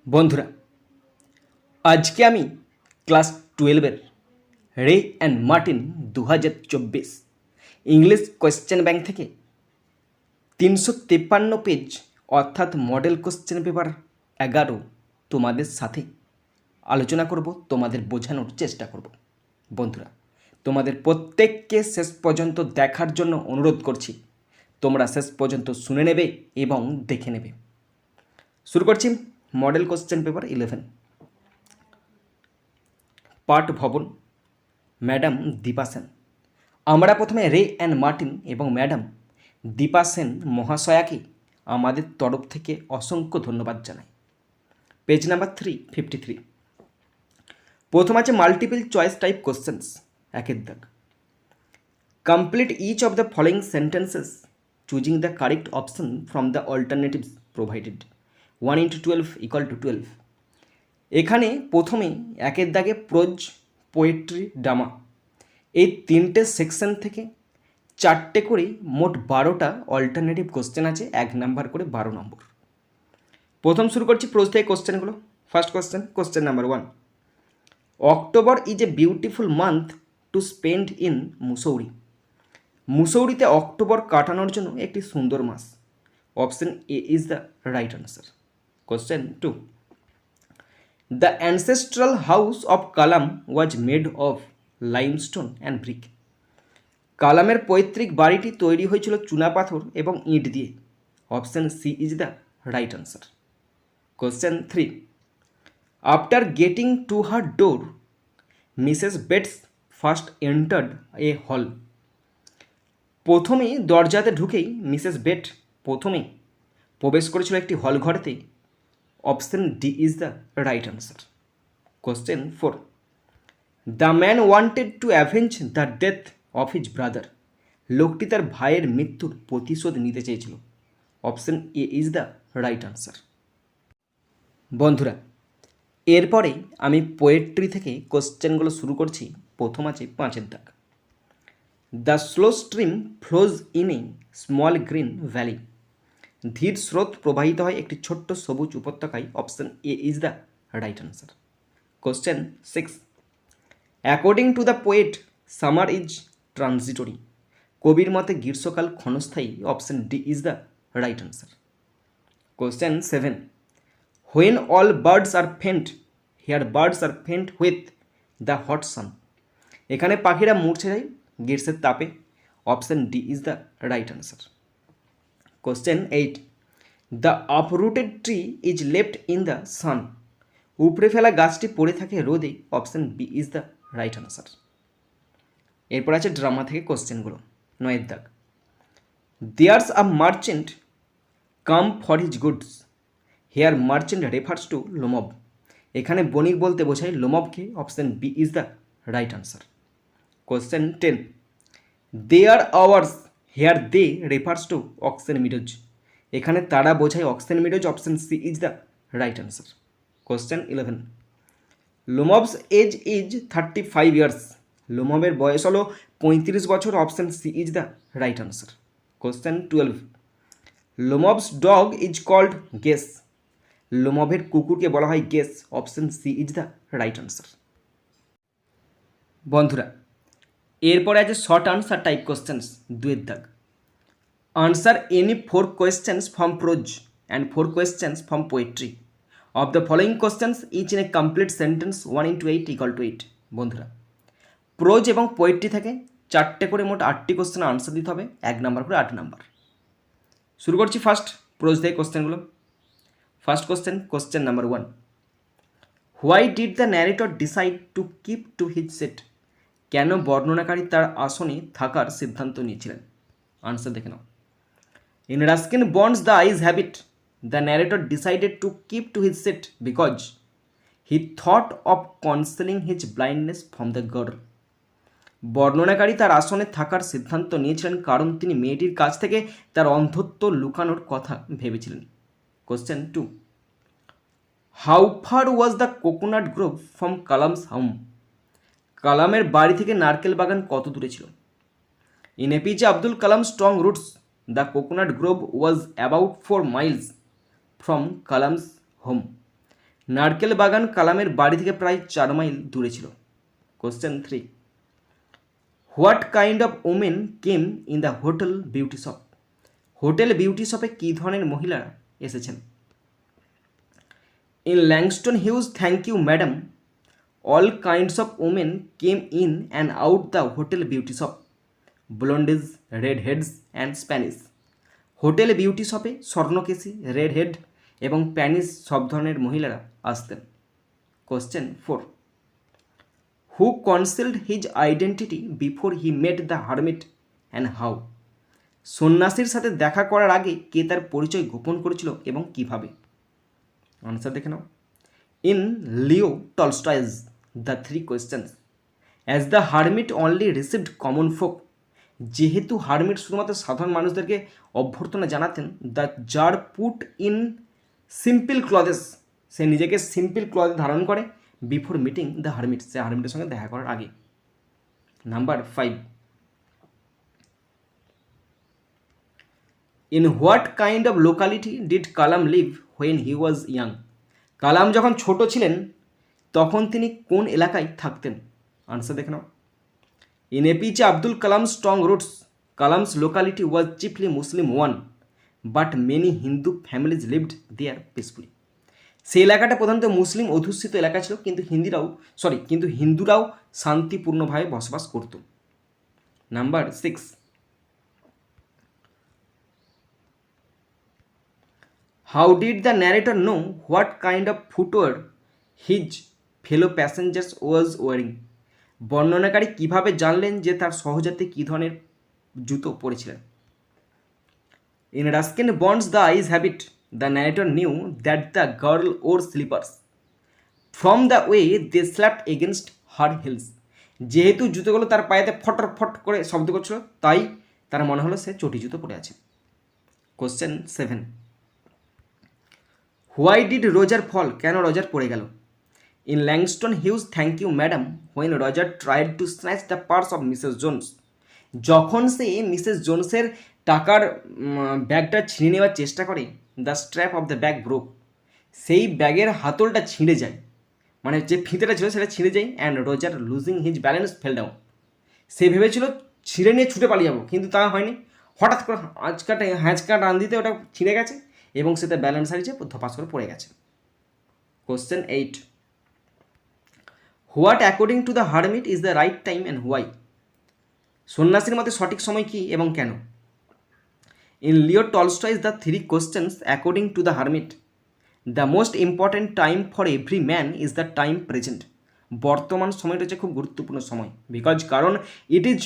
বন্ধুরা, আজকে আমি ক্লাস 12-এর রে and Martin 2024 English question bank থেকে 353 পেজ অর্থাৎ মডেল কোশ্চেন পেপার 11 তোমাদের সাথে আলোচনা করব, তোমাদের বোঝানোর চেষ্টা করব। বন্ধুরা, তোমাদের প্রত্যেককে শেষ পর্যন্ত দেখার জন্য অনুরোধ করছি। তোমরা শেষ পর্যন্ত শুনে নেবে এবং দেখে নেবে। শুরু করছি মডেল কোশ্চেন পেপার 11। পাঠ ভবন, ম্যাডাম দীপা সেন। আমরা প্রথমে রে অ্যান্ড মার্টিন এবং ম্যাডাম দীপা সেন মহাশয়াকে আমাদের তরফ থেকে অসংখ্য ধন্যবাদ জানাই। Page number 353। প্রথম আছে মাল্টিপল চয়েস টাইপ কোশ্চেন্স, একের দাগ। Complete each of the following sentences choosing the correct option from the alternatives provided. 1 × 12 = 12। এখানে প্রথমে একের দাগে প্রোজ, পোয়েট্রি, ড্রামা এই তিনটে সেকশন থেকে চারটে করে মোট 12টা অল্টারনেটিভ কোশ্চেন আছে, 1 নাম্বার করে 12 নম্বর। প্রথম শুরু করছি প্রোজ থেকে কোশ্চেনগুলো। First question number 1। October is a beautiful month to spend in Mussoorie. মুসৌরিতে অক্টোবর কাটানোর জন্য একটি সুন্দর মাস। Option A is the right answer. Question 2। The ancestral house of Kalam was made of limestone and brick. কালামের পৈতৃক বাড়িটি তৈরি হয়েছিল চুনাপাথর এবং ইট দিয়ে। Option C is the right answer. Question 3। After getting to her door Mrs Bates first entered a hall. প্রথমেই দরজাতে ঢুকেই মিসেস বেট প্রথমেই প্রবেশ করেছিল একটি হল ঘরেতে। Option D is the right answer. Question 4। The man wanted to avenge the death of his brother. লোকটি তার ভাইয়ের মৃত্যুর প্রতিশোধ নিতে চেয়েছিল। Option A is the right answer. বন্ধুরা, এরপরে আমি পোয়েট্রি থেকে কোশ্চেনগুলো শুরু করছি। প্রথম আছে 5-এর দাগ। The slow stream flows in a small green valley. ধীর স্রোত প্রবাহিত হয় একটি ছোট্ট সবুজ উপত্যকায়। Option A is the right answer. Question 6। According to the poet summer is transitory. কবির মতে গ্রীষ্মকাল ক্ষণস্থায়ী। Option D is the right answer. Question 7। When all birds are faint here birds are faint with the hot sun. এখানে পাখিরা মূর্ছে যায় গ্রীষ্মের তাপে। Option D is the right answer. Question 8। The uprooted tree is left in the sun. উপড়ে ফেলা গাছটি পড়ে থাকে রোদে। Option B is the right answer. এরপর আছে ড্রামা থেকে কোশ্চেনগুলো। 9-এর দাগ। There's a merchant come for his goods. Here merchant refers to Lomb. এখানে বণিক বলতে বোঝায় লোমবকে। Option B is the right answer. Question 10। There ours here they refers to oxen meadows. এখানে তারা বোঝায় oxen meadows. Option C is the right answer. Question 11। Lomb's age is 35 years. লোমবের বয়স হলো 35 বছর। Option C is the right answer. Question 12। Lomb's dog is called Guess. লোমবের কুকুরকে বলা হয় Guess. Option C is the right answer. বন্ধুরা, এরপরে আছে শর্ট আনসার টাইপ কোশ্চেন্স। 2-এর দাগ। Answer any 4 questions from prose and 4 questions from poetry of the following questions each in a complete sentence 1 × 8 = 8। বন্ধুরা, প্রোজ এবং পোয়েট্রি থেকে চারটে করে মোট 8টি কোশ্চেন আনসার দিতে হবে, 1 নাম্বার করে 8 নাম্বার। শুরু করছি ফার্স্ট প্রোজ থেকে কোশ্চেনগুলো। First question number 1। Why did the narrator decide to keep to his seat. কেন বর্ণনাকারী তার আসনে থাকার সিদ্ধান্ত নিয়েছিলেন? আনসার দেখে নাও। In Ruskin Bond's the eyes have it the narrator decided to keep to his seat because he thought of concealing his blindness from the girl. বর্ণনাকারী তার আসনে থাকার সিদ্ধান্ত নিয়েছিলেন কারণ তিনি মেয়েটির কাছ থেকে তার অন্ধত্ব লুকানোর কথা ভেবেছিলেন। Question 2। How far was the coconut Grove from Kalam's home. কালামের বাড়ি থেকে নারকেল বাগান কত দূরে ছিল? In APJ Abdul Kalam strong roots the coconut Grove was about 4 miles from Kalam's home. নারকেল বাগান কালামের বাড়ি থেকে প্রায় 4 মাইল দূরে ছিল। Question 3, what kind of women came in the hotel beauty shop? Hotel beauty শপে কী ধরনের মহিলারা এসেছেন? In Langston Hughes thank you madam, all kinds of women came in and out the hotel beauty shop, blondes, red heads and Spanish. Hotel beauty শপে স্বর্ণকেশী, red head এবং Spanish সব ধরনের মহিলারা আসতেন। Question 4, who concealed his identity before he met the hermit and how? সন্ন্যাসীর সাথে দেখা করার আগে কে তার পরিচয় গোপন করেছিল এবং কিভাবে? আনসার দেখে নাও। In Leo Tolstoy's the 3 questions, as the hermit only received common folk, যেহেতু হারমিট শুধুমাত্র সাধারণ মানুষদেরকে অভ্যর্থনা জানাতেন, the tsar put in simple clothes, সে নিজেকে সিম্পল ক্লথ ধারণ করে বিফোর মিটিং দ্য হারমিট, সে হারমিটের সঙ্গে দেখা করার আগে। Number 5, in what kind of locality did Kalam live when he was young? Kalam যখন ছোট ছিলেন তখন তিনি কোন এলাকায় থাকতেন? আনসার দেখে নাও। In APJ Abdul Kalam strong roots, Kalam's locality was chiefly Muslim one, but many Hindu families lived there peacefully. সেই এলাকাটা প্রধানত মুসলিম অধ্যুষিত এলাকা ছিল, কিন্তু হিন্দুরাও শান্তিপূর্ণভাবে বসবাস করত। Number 6, how did the narrator know what kind of footwear his fellow passengers was wearing? বর্ণনাকারী কিভাবে জানলেন যে তার সহযাত্রী কী ধরনের জুতো পরেছিলেন? In Ruskin Bond's the eyes have it, the narrator knew that the girl wore slippers from the way they slapped against her heels. যেহেতু জুতোগুলো তার পায়েতে ফটর ফট করে শব্দ করছিল, তাই তার মনে হলো সে চটি জুতো পরে আছে। কোশ্চেন 7, হোয়াই ডিড রোজার ফল? কেন রজার পড়ে গেল? In Langston Hughes thank you Madam when Roger tried to snatch the purse of Mrs Jones, যখন সে মিসেস জোন্সের টাকার ব্যাগটা ছিঁড়ে নেওয়ার চেষ্টা করে, the strap of the bag broke, সেই ব্যাগের হাতলটা ছিঁড়ে যায়, মানে যে ফিতেটা ছিল সেটা ছিঁড়ে যায়, and Roger losing his balance fell down, সে ভেবেছিল ছিঁড়ে নিয়ে ছুটে পালিয়ে যাবো, কিন্তু তা হয়নি, হঠাৎ করে হ্যাঁচকা টান দিতে ওটা ছিঁড়ে গেছে এবং সে তার ব্যালেন্স হারিয়েছে, ধপাস করে পড়ে গেছে। Question 8, what according to the hermit is the right time and why? সন্ন্যাসীর মতে সঠিক সময় কী এবং কেন? In Leo Tolstoy's the 3 questions according to the hermit, the most important time for every man is the time present. বর্তমান সময়টা হচ্ছে খুব গুরুত্বপূর্ণ সময়, কারণ it is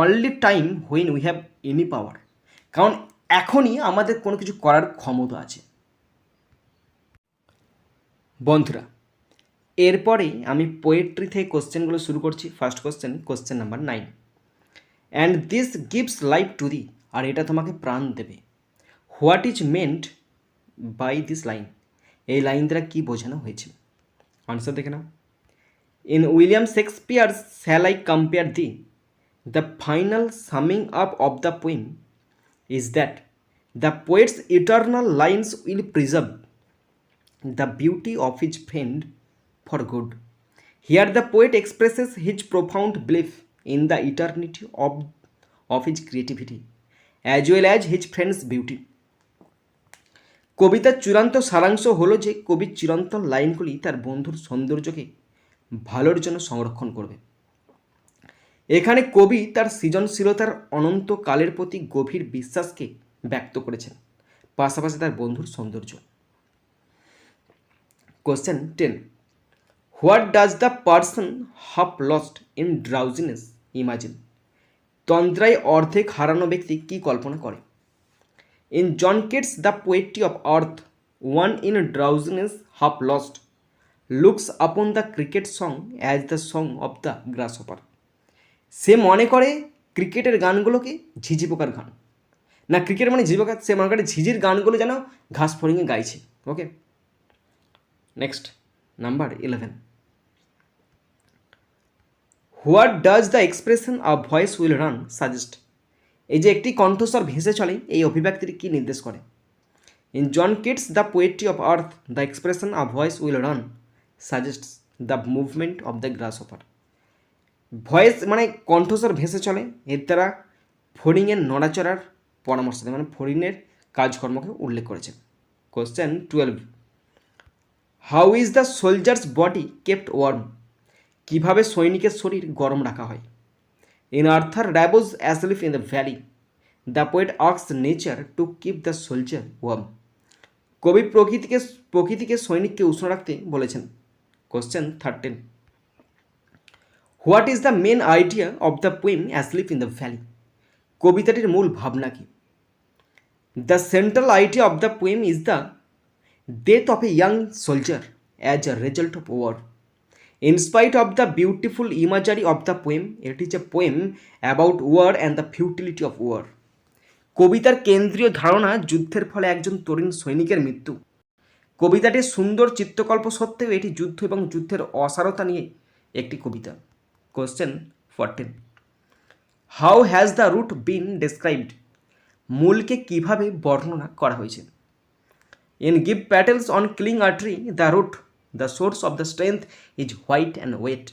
only time when we have any power, কারণ এখনই আমাদের কোনো কিছু করার ক্ষমতা আছে। বন্ধুরা, এরপরে আমি পোয়েট্রি থেকে কোশ্চেনগুলো শুরু করছি। First question number 9, and this gives life to thee, আর এটা তোমাকে প্রাণ দেবে। What is meant by this line? এই লাইন দ্বারা কী বোঝানো হয়েছে? আনসার দেখে নাও। In William Shakespeare's shall I compare thee, the final summing up of the poem is that the poet's eternal lines will preserve the beauty of his friend for good. Here the poet expresses his profound belief in the eternity of his creativity as well as his friend's beauty. কবিতার চূড়ান্ত সারাংশ হলো যে কবির চিরন্তন লাইনগুলি তার বন্ধুর সৌন্দর্যকে ভালোর জন্য সংরক্ষণ করবে। এখানে কবি তার সৃজনশীলতার অনন্ত কালের প্রতি গভীর বিশ্বাসকে ব্যক্ত করেছেন, পাশাপাশি তার বন্ধুর সৌন্দর্য। Question 10, what does the person half lost in drowsiness imagine? তন্দ্রায় অর্ধেক হারানো ব্যক্তি কী কল্পনা করে? In John Keats the poetry of earth, one in drowsiness half lost looks upon the cricket song as the song of the grasshopper. সে মনে করে ক্রিকেটের গানগুলোকে ঝিঝি পোকার গান, না ক্রিকেট মানে ঝিঝি পোকা, সে মনে করে ঝিঝির গানগুলো যেন ঘাস ফড়িংয়ে গাইছে। Okay, next number 11, what does the expression a voice will run suggest? এই যে একটি কণ্ঠস্বর ভেসে চলে, এই অভিব্যক্তিটি কী নির্দেশ করে? In John Keats' The Poetry of Earth, the expression "a voice will run" suggests the movement of the grasshopper. Voice মানে কণ্ঠস্বর ভেসে চলে, এর দ্বারা ফড়িংয়ের নড়াচড়ার পরামর্শ দেয়, মানে ফড়িংয়ের কাজকর্মকে উল্লেখ করেছেন। Question 12, how is the soldier's body kept warm? কীভাবে সৈনিকের শরীর গরম রাখা হয়? In Arthur Rimbaud's asleep in the valley, the poet asks nature to keep the soldier warm. কবি প্রকৃতিকে সৈনিককে উষ্ণ রাখতে বলেছেন। Question 13, what is the main idea of the poem asleep in the valley? কবিতাটির মূল ভাবনা কি? The central idea of the poem is the death of a young soldier as a result of war. In spite of the beautiful imagery of the poem, it is a poem about war and the futility of war. কবিতার কেন্দ্রীয় ধারণা যুদ্ধের ফলে একজন তরুণ সৈনিকের মৃত্যু। কবিতাটির সুন্দর চিত্রকল্প সত্ত্বেও এটি যুদ্ধ এবং যুদ্ধের অসারতা নিয়ে একটি কবিতা। Question 14, how has the root been described? মূলকে কিভাবে বর্ণনা করা হয়েছে? In give petals on killing a tree, the root, the source of the strength, is white and wet.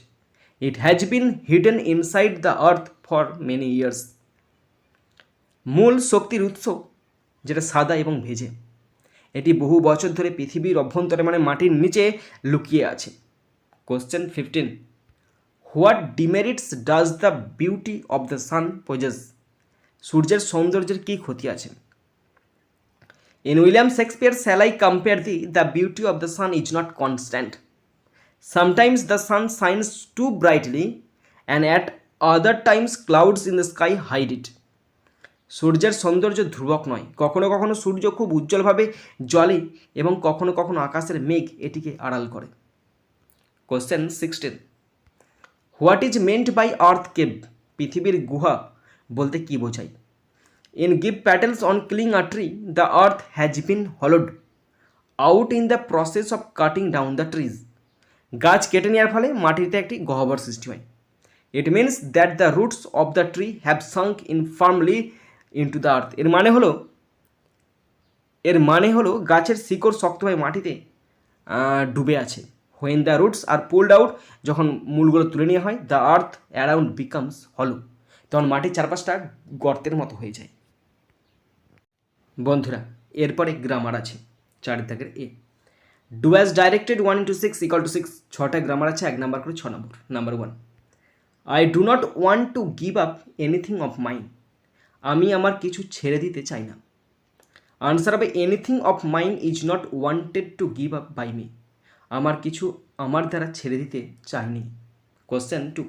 It has been hidden inside the earth for many years. মূল শক্তির উৎস, যেটা সাদা এবং ভেজে, এটি বহু বছর ধরে পৃথিবীর অভ্যন্তরে মানে মাটির নিচে লুকিয়ে আছে। Question 15, what demerits does the beauty of the sun possess? সূর্যের সৌন্দর্যের কী ক্ষতি আছে? In William Shakespeare, shall I compare thee? The beauty of the sun is not constant. Sometimes the sun shines too brightly, and at other times clouds in the sky hide it. সূর্যের সৌন্দর্য ধ্রুবক নয়, কখনো কখনো সূর্য খুব উজ্জ্বলভাবে জ্বলে এবং কখনো কখনো আকাশের মেঘ এটিকে আড়াল করে। Question 16, what is meant by earth cave? পৃথিবীর গুহা বলতে কী বোঝায়? In give petals on killing a tree, the earth has been hollowed out in the process of cutting down the trees. গাছ কেটে নেওয়ার ফলে মাটিতে একটি গহ্বর সৃষ্টি হয়। It means that the roots of the tree have sunk in firmly into the earth. এর মানে হলো গাছের শিকড় শক্তভাবে মাটিতে ডুবে আছে। When the roots are pulled out, যখন মূলগুলো তুলে নেওয়া হয়, the earth around becomes hollow. তখন মাটির চারপাশটা গর্তের মতো হয়ে যায়। বন্ধুরা, এরপরে গ্রামার আছে 4 দাগের এ। Do as directed 1 into 6 = 6। 6টা গ্রামার আছে, 1 নাম্বার করে 6 নম্বর। Number 1, I do not want to give up anything of mine. আমি আমার কিছু ছেড়ে দিতে চাই না। আনসার হবে anything of mine is not wanted to give up by me. আমার কিছু আমার দ্বারা ছেড়ে দিতে চাইনি। Question 2,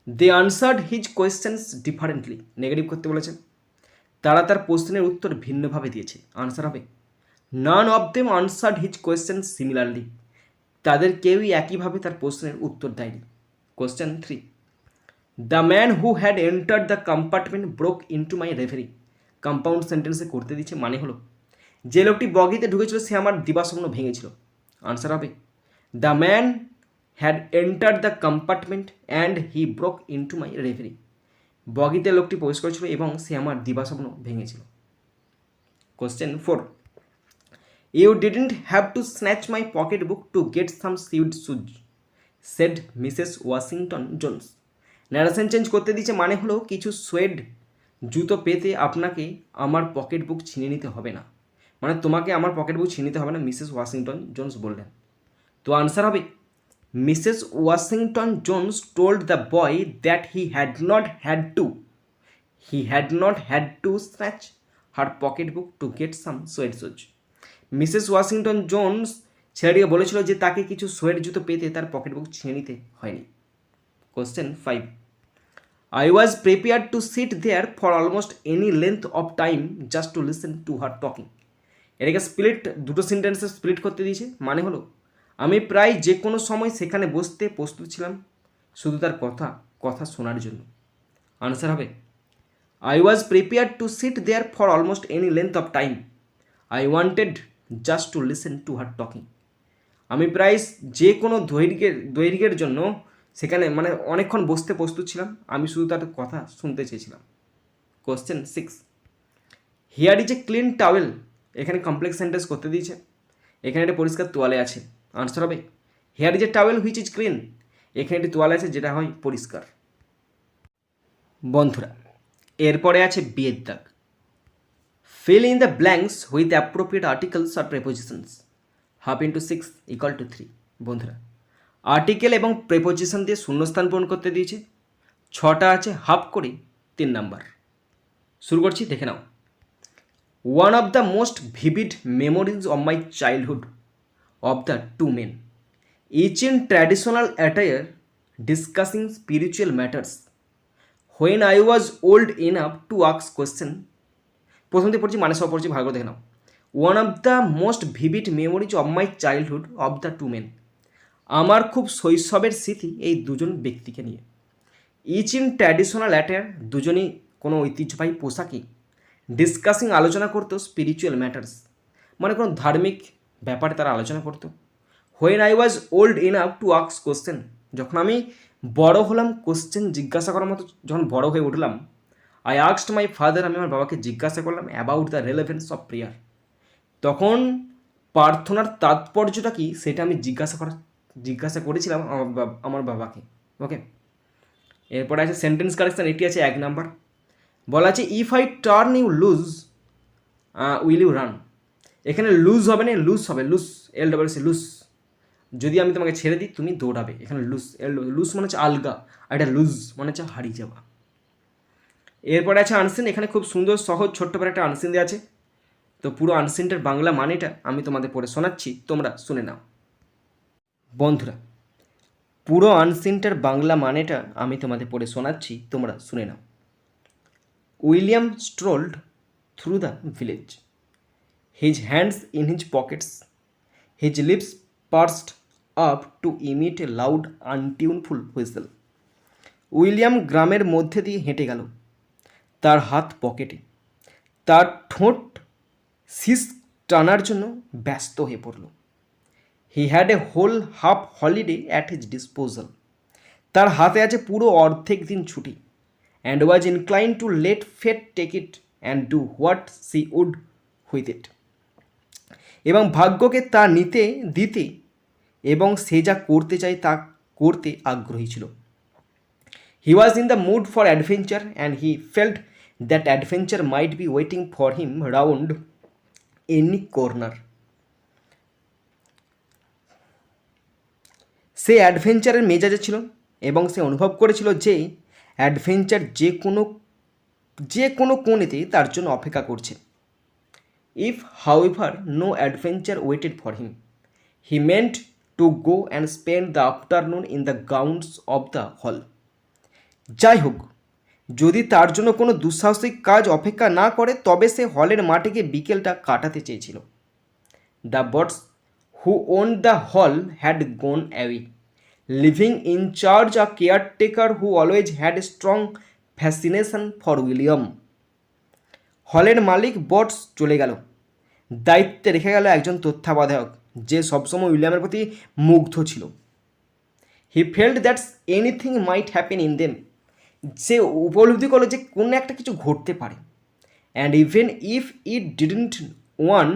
they answered his questions differently. Negative করতে বলেছেন। তারা তার প্রশ্নের উত্তর ভিন্নভাবে দিয়েছে। আনসার হবে none of them answered his question similarly. তাদের কেউই একইভাবে তার প্রশ্নের উত্তর দেয়নি। Question 3, the man who had entered the compartment broke into my reverie. Compound সেন্টেন্সে করতে দিচ্ছে, মানে হলো যে লোকটি বগিতে ঢুকেছিল সে আমার দিবাস্বপ্ন ভেঙেছিল। আনসার হবে the man had entered the compartment and he broke into my reverie. বগিতে লোকটি প্রবেশ করেছিল এবং সে আমার দিবাস্বপ্ন ভেঙেছিল। Question 4, you didn't have to snatch my pocket book to get some suede shoes, said Mrs Washington Jones. Narration change করতে দিচ্ছে, মানে হলো কিছু সোয়েড জুতো পেতে আপনাকে আমার পকেট বুক ছিনিয়ে নিতে হবে না, মানে তোমাকে আমার পকেট বুক ছিনিয়ে নিতে হবে না, মিসেস ওয়াশিংটন জোন্স বললেন। তো আনসার হবে Mrs Washington Jones told the boy that he had not had to snatch her pocket book to get some সোয়েড shoes. Mrs Washington Jones ছেলেটিকে বলেছিল যে তাকে কিছু সোয়েড জুতো পেতে তার পকেট বুক ছিনিয়ে নিতে হয়নি। Question 5, I was prepared to sit there for almost any length of time just to listen to her talking. এটাকে দুটো সেন্টেন্সে স্প্লিট করতে দিয়েছে, মানে হলো আমি প্রায় যে কোনো সময় সেখানে বসতে প্রস্তুত ছিলাম শুধু তার কথা শোনার জন্য। আনসার হবে I was prepared to sit there for almost any length of time. I wanted just to listen to her talking. আমি প্রায় যে কোনো দৈর্ঘ্যের জন্য সেখানে মানে অনেকক্ষণ বসতে প্রস্তুত ছিলাম, আমি শুধু তার কথা শুনতে চেয়েছিলাম। Question 6, here is a clean towel, এখানে কমপ্লেক্স সেন্টেন্স করতে দিয়েছে, এখানে একটা পরিষ্কার তোয়ালে আছে, আনসার হবে hair is a towel which is clean. এখানে একটি তোয়ালে আছে যেটা হয় পরিষ্কার। বন্ধুরা এরপরে আছে বিয়ের দাগ, fill in the blanks with appropriate articles or prepositions, half into 6 equal to 3। বন্ধুরা আর্টিকেল এবং প্রেপোজিশন দিয়ে শূন্যস্থান পূরণ করতে দিয়েছে, 6টা আছে, হাফ করে 3 নাম্বার। শুরু করছি, দেখে নাও। One of the most vivid memories of my childhood of the two men, each in traditional attire discussing spiritual matters, when I was old enough to ask question. প্রথম থেকে পড়ছি, মানে সব পড়ছি, ভালো করে দেখে নাও। One of the most vivid memories of my childhood of the two men, আমার খুব শৈশবের স্মৃতি এই দুজন ব্যক্তিকে নিয়ে। ইচ ইন ট্র্যাডিশনাল অ্যাটায়ার, দুজনই কোনো ঐতিহ্যবাহী পোশাকে, ডিসকাসিং আলোচনা করতো স্পিরিচুয়াল ম্যাটার্স, মানে কোনো ধার্মিক ব্যাপারে তারা আলোচনা করতো। When I was old enough to ask question, যখন আমি বড় হলাম কোশ্চেন জিজ্ঞাসা করার মতো, যখন বড় হয়ে উঠলাম, আই আস্কড মাই ফাদার, আমি আমার বাবাকে জিজ্ঞাসা করলাম about the relevance of prayer, তখন প্রার্থনার তাৎপর্যটা কি সেটা আমি জিজ্ঞাসা করেছিলাম আমার বাবাকে। ওকে, এরপরে আছে সেন্টেন্স কারেকশন, এটি আছে 1 নাম্বার। বলা আছে if I turn you loose will you run. এখানে লুজ হবে না, লুজ হবে, লুজ, LWC লুজ, যদি আমি তোমাকে ছেড়ে দিই তুমি দৌড়াবে। এখানে লুজ, লুজ মানে হচ্ছে আলগা, আর এটা লুজ মানে হচ্ছে হারিয়ে যাওয়া। এরপরে আছে আনসিন, এখানে খুব সুন্দর সহজ ছোট্ট করে একটা আনসিন দেওয়া আছে, তো পুরো আনসিনটার বাংলা মানেটা আমি তোমাদের পড়ে শোনাচ্ছি, তোমরা শুনে নাও। বন্ধুরা পুরো আনসিনটার বাংলা মানেটা আমি তোমাদের পড়ে শোনাচ্ছি, তোমরা শুনে নাও। William strolled through the village, his hands in his pockets, his lips pursed up to emit a loud untuneful whistle. William গ্রামের মধ্যে দিয়ে হেঁটে গেল, তার হাত পকেটে, তার ঠোঁট শীষ টানার জন্য ব্যস্ত হয়ে পড়ল। He had a whole half holiday at his disposal, তার হাতে আছে পুরো অর্ধেক দিন ছুটি। And was incline to let fate take it and do what she would with it, এবং ভাগ্যকে তা নিতে দিতে এবং সে যা করতে চায় তা করতে আগ্রহী ছিল। He was in the mood for adventure and he felt that adventure might be waiting for him round any corner. সে অ্যাডভেঞ্চারের মেজাজে ছিল এবং সে অনুভব করেছিল যে অ্যাডভেঞ্চার যে কোনো কোণেতে তার জন্য অপেক্ষা করছে। If however no adventure waited for him, he meant to go and spend the afternoon in the grounds of the hall. যাই হোক, যদি তার জন্য কোনো দুঃসাহসিক কাজ অপেক্ষা না করে তবে সে হলের মাঠে গিয়ে বিকেলটা কাটাতে চেয়েছিল। The bots who owned the hall had gone away, leaving in charge a caretaker who always had a strong fascination for William. হলের মালিক বটস চলে গেল, দায়িত্বে রেখে গেল একজন তত্ত্বাবধায়ক যে সবসময় উইলিয়ামের প্রতি মুগ্ধ ছিল। He felt that's anything might happen in them, সে উপলব্ধি করলো যে কোনো একটা কিছু ঘটতে পারে। And even if it didn't one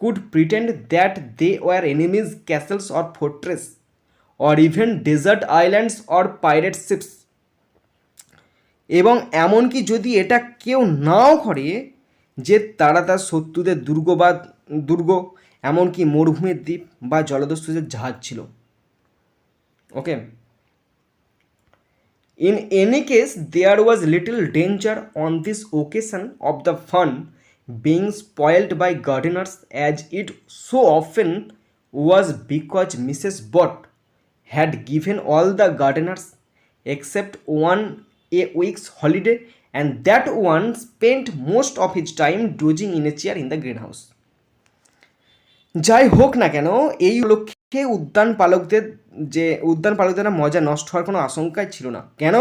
could pretend that they were enemies' castles or fortress, or even desert islands or pirate ships. এবং এমনকি যদি এটা কেউ নাও করে যে তারা তার শত্রুদের দুর্গ, এমনকি মরুভূমির দ্বীপ বা জলদস্যুদের জাহাজ ছিল। ওকে, in any case there was little danger on this occasion of the fun being spoiled by gardeners, as it so often was, because Mrs. Bott had given all the gardeners except one a week's holiday, and that one spent most of his time dozing in a chair in the greenhouse. যাই হোক না কেন, এই লক্ষ্যে উদ্যান পালকদের মজা নষ্ট হওয়ার কোনো আশঙ্কাই ছিল না। কেন?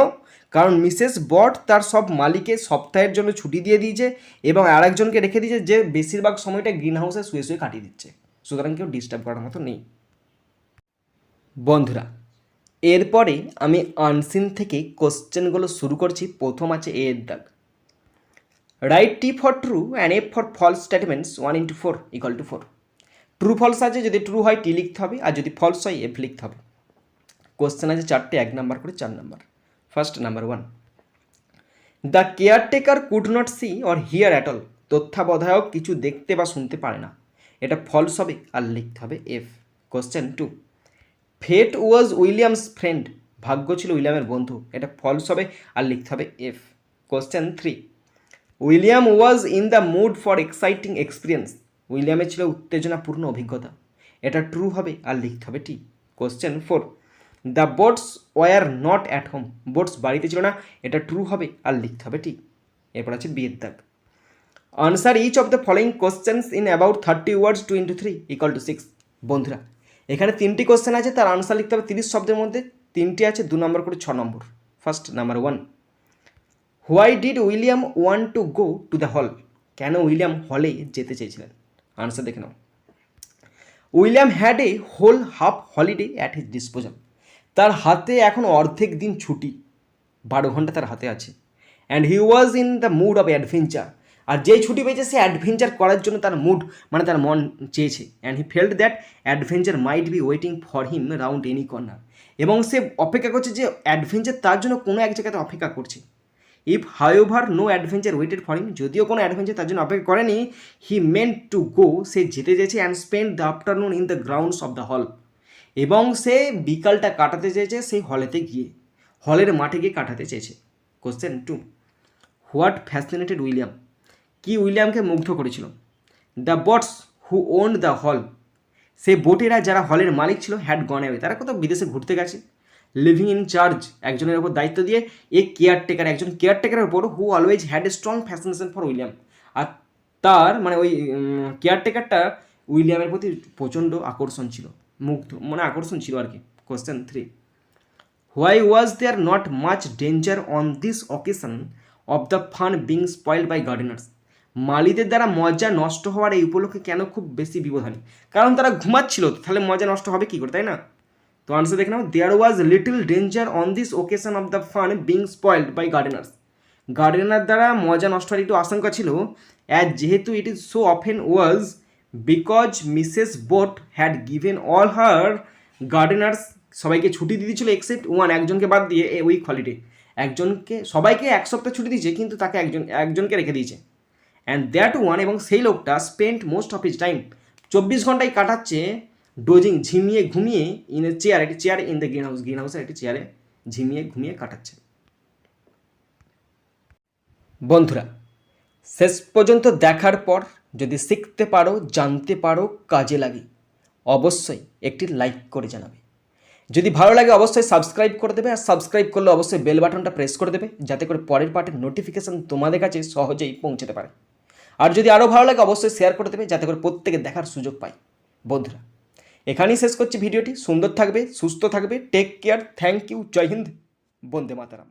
কারণ মিসেস বট তার সব মালিকে সপ্তাহের জন্য ছুটি দিয়ে দিয়েছে এবং আরেকজনকে রেখে দিয়েছে যে বেশিরভাগ সময়টা গ্রিন হাউসে শুয়ে কাটিয়ে দিচ্ছে, সুতরাং কেউ ডিস্টার্ব করার মতো নেই। বন্ধুরা এরপরে আমি আনসিন থেকে কোশ্চেনগুলো শুরু করছি। প্রথম আছে এর দাগ, write T for true and F for false statements 1 × 4 = 4। True false আছে, যদি ট্রু হয় টি লিখতে হবে, আর যদি ফলস হয় এফ লিখতে হবে। কোশ্চেন আছে 4টে, 1 নাম্বার করে 4 number. First number 1, the caretaker could not see or hear at all. তত্ত্বাবধায়ক কিছু দেখতে বা শুনতে পারে না, এটা ফলস হবে, আর লিখতে হবে এফ। কোশ্চেন 2, ফেট ওয়াজ উইলিয়ামস ফ্রেন্ড। ভাগ্য ছিল উইলিয়ামের বন্ধু, এটা ফলস হবে, আর লিখতে হবে F. Question 3, William was in the mood for exciting experience. উইলিয়ামের ছিল উত্তেজনাপূর্ণ অভিজ্ঞতা, এটা ট্রু হবে, আর লিখতে হবে T. Question 4, the boats were not at home. Boats বাড়িতে ছিল না, এটা ট্রু হবে, আর লিখতে হবে টি। এরপর আছে বিয়ের দাগ। Answer each of the following questions in about 30 words 2 × 3 = 6। বন্ধুরা, এখানে 3টি কোশ্চেন আছে, তার আনসার লিখতে হবে 30 শব্দের মধ্যে। 3টি আছে 2 নম্বর করে 6 নম্বর। First number 1, why did William want to go to the hall. কেন উইলিয়াম হলে যেতে চেয়েছিলেন? আনসার দেখে নাও। William had a whole half holiday at his disposal. তার হাতে এখন অর্ধেক দিন ছুটি, 12 ঘন্টা তার হাতে আছে। And he was in the mood of adventure. আর যেই ছুটি পেয়েছে সে অ্যাডভেঞ্চার করার জন্য তার মুড, মানে তার মন চেয়েছে। And he felt that adventure might be waiting for him round any corner. এবং সে অপেক্ষা করছে যে অ্যাডভেঞ্চার তার জন্য কোনো এক জায়গাতে অপেক্ষা করছে। If however no adventure waited for him, যদিও কোনো অ্যাডভেঞ্চার তার জন্য অপেক্ষা করেনি, হি মেন্ট টু গো, সে যেতে চেয়েছে। And spend the afternoon in the grounds of the হল। এবং সে বিকালটা কাটাতে চেয়েছে সেই হলেতে গিয়ে, হলের মাঠে গিয়ে কাটাতে চেয়েছে। Question 2, what fascinated William. কি উইলিয়ামকে মুগ্ধ করেছিল? The boats who owned the hall. সেই বোটেরা যারা হলের মালিক ছিল, হ্যাড গন অ্যাওয়ে, তারা কোথাও বিদেশে ঘুরতে গেছে। লিভিং ইন চার্জ, একজনের ওপর দায়িত্ব দিয়ে। এ কেয়ারটেকার, একজন কেয়ারটেকারের ওপর, who always had a strong fascination for William. আর তার মানে ওই কেয়ারটেকারটা উইলিয়ামের প্রতি প্রচণ্ড আকর্ষণ ছিল, মুগ্ধ মানে আকর্ষণ ছিল আর কি। Question 3, why was there not much danger on this occasion of the fun being spoiled by gardeners. মালিদের দ্বারা মজা নষ্ট হওয়ার এই উপলক্ষে কেন খুব বেশি বিপদ হয়নি? কারণ তারা ঘুমাচ্ছিল, তাহলে মজা নষ্ট হবে কী করে, তাই না? তো আনসার দেখে নাও, there was little danger on this occasion of the fun being spoiled by gardeners. Gardener দ্বারা মজা নষ্ট হওয়ার একটু আশঙ্কা ছিল, অ্যাজ যেহেতু it is so often was because Mrs Bott had given all her gardeners. সবাইকে ছুটি দিয়ে দিয়েছিল এক্সেপ্ট ওয়ান, একজনকে বাদ দিয়ে, এ উইক হলিডে। একজনকে, সবাইকে 1 সপ্তাহ ছুটি দিয়েছে, কিন্তু তাকে একজনকে রেখে দিয়েছে। অ্যান্ড দ্যাট ওয়ান, এবং সেই লোকটা spent most of his time, 24 ঘন্টাই কাটাচ্ছে ডোজিং, ঝিমিয়ে ঘুমিয়ে, ইন এ চেয়ার, একটি chair in the green house, green হাউসের একটি চেয়ারে ঝিমিয়ে ঘুমিয়ে কাটাচ্ছে। বন্ধুরা, শেষ পর্যন্ত দেখার পর যদি শিখতে পারো, জানতে পারো, কাজে লাগে, অবশ্যই একটি লাইক করে জানাবে। যদি ভালো লাগে অবশ্যই সাবস্ক্রাইব করে দেবে, আর সাবস্ক্রাইব করলে অবশ্যই বেল বাটনটা প্রেস করে দেবে, যাতে করে পরের পার্টের নোটিফিকেশান তোমাদের কাছে সহজেই পৌঁছতে পারে। আর যদি আরও ভালো লাগে অবশ্যই শেয়ার করে দেবে, যাতে করে প্রত্যেকে দেখার সুযোগ পায়। বন্ধুরা, এখানেই শেষ করছি ভিডিওটি। সুন্দর থাকবে, সুস্থ থাকবে, টেক কেয়ার, থ্যাংক ইউ, জয় হিন্দ, বন্দে মাতারাম।